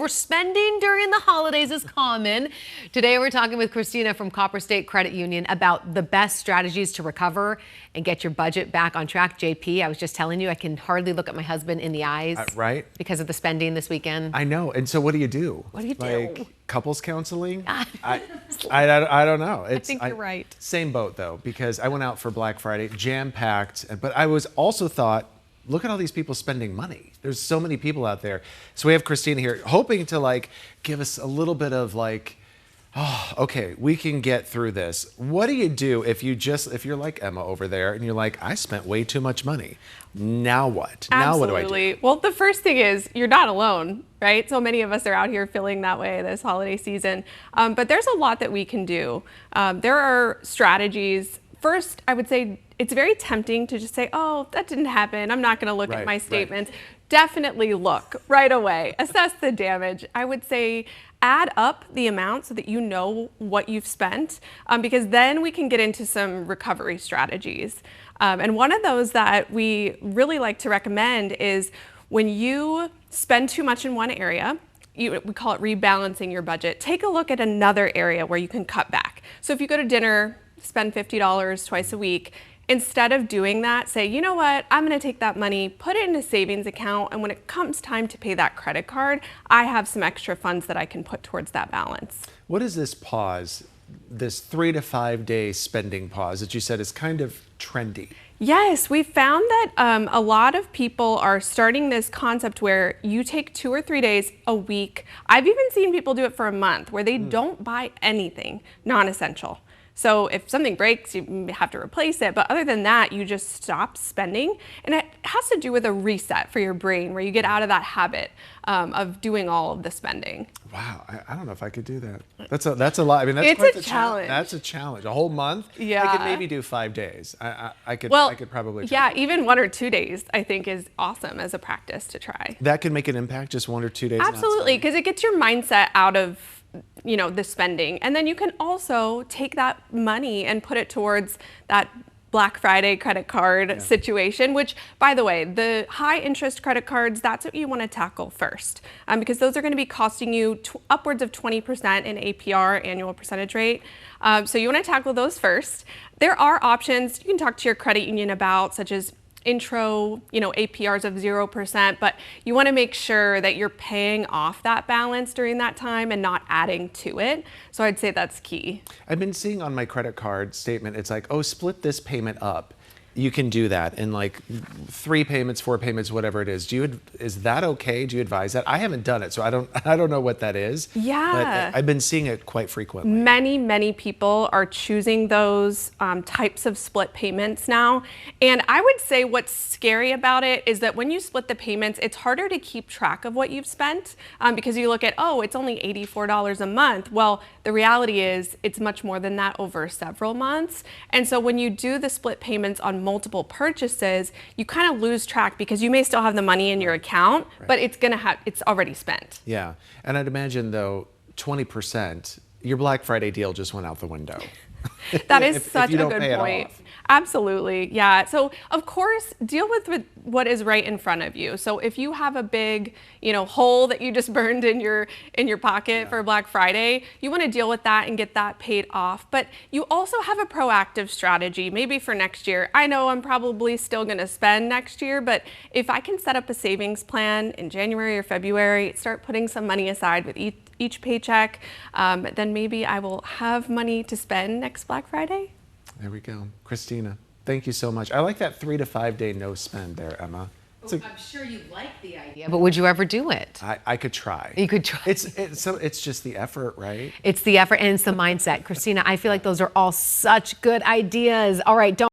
Overspending during the holidays is common. Today, we're talking with Christina from Copper State Credit Union about the best strategies to recover and get your budget back on track. JP, I was just telling you, I can hardly look at my husband in the eyes. Right? Because of the spending this weekend. I know. And so what do you do? What do you do? Like couples counseling? I don't know. I think you're right. Same boat, though, because I went out for Black Friday, jam-packed. But I was also thought, look at all these people spending money. There's so many people out there. So we have Christina here hoping to give us a little bit of oh, okay, we can get through this. What do you do if you're like Emma over there and you're like, I spent way too much money. Now what? Absolutely. Now what do I do? Well, the first thing is you're not alone, right? So many of us are out here feeling that way this holiday season. But there's a lot that we can do. There are strategies. First, I would say it's very tempting to just say, oh, that didn't happen. I'm not going to look at my statements. Right. Definitely look right away. Assess the damage. I would say add up the amount so that you know what you've spent, because then we can get into some recovery strategies. And one of those that we really like to recommend is when you spend too much in one area, we call it rebalancing your budget. Take a look at another area where you can cut back. So if you go to dinner, spend $50 twice a week, instead of doing that, say, you know what, I'm gonna take that money, put it in a savings account, and when it comes time to pay that credit card, I have some extra funds that I can put towards that balance. What is this pause, this 3 to 5 day spending pause that you said is kind of trendy? Yes, we found that a lot of people are starting this concept where you take 2 or 3 days a week. I've even seen people do it for a month where they don't buy anything non-essential. So if something breaks, you have to replace it. But other than that, you just stop spending. And it has to do with a reset for your brain where you get out of that habit of doing all of the spending. Wow, I don't know if I could do that. That's a lot. I mean, that's it's quite a the challenge. That's a challenge. A whole month? Yeah. I could maybe do 5 days. I could probably try. Yeah, even 1 or 2 days I think is awesome as a practice to try. That can make an impact, just 1 or 2 days? Absolutely, because it gets your mindset out of the spending. And then you can also take that money and put it towards that Black Friday credit card situation, which, by the way, the high interest credit cards, that's what you want to tackle first, because those are going to be costing you upwards of 20% in APR, annual percentage rate. So you want to tackle those first. There are options you can talk to your credit union about, such as intro, APRs of 0%, but you want to make sure that you're paying off that balance during that time and not adding to it. So I'd say that's key. I've been seeing on my credit card statement, it's like, oh, split this payment up. You can do that in 3 payments, 4 payments, whatever it is. Is that okay? Do you advise that? I haven't done it, so I don't know what that is. Yeah. But I've been seeing it quite frequently. Many people are choosing those types of split payments now. And I would say what's scary about it is that when you split the payments, it's harder to keep track of what you've spent because you look at, oh, it's only $84 a month. Well, the reality is it's much more than that over several months. And so when you do the split payments on multiple purchases, you kind of lose track because you may still have the money in your account, but it's already spent. Yeah, and I'd imagine though, 20%, your Black Friday deal just went out the window. That is such a good point. Absolutely, yeah. So of course, deal with what is right in front of you. So if you have a big, hole that you just burned in your pocket for Black Friday, you want to deal with that and get that paid off. But you also have a proactive strategy, maybe for next year. I know I'm probably still going to spend next year, but if I can set up a savings plan in January or February, start putting some money aside with each paycheck, then maybe I will have money to spend next Black Friday. There we go. Christina, thank you so much. I like that 3 to 5 day no spend there, Emma. I'm sure you like the idea, but would you ever do it? I could try. You could try. It's just the effort, right? It's the effort and it's the mindset. Christina, I feel like those are all such good ideas. All right, don't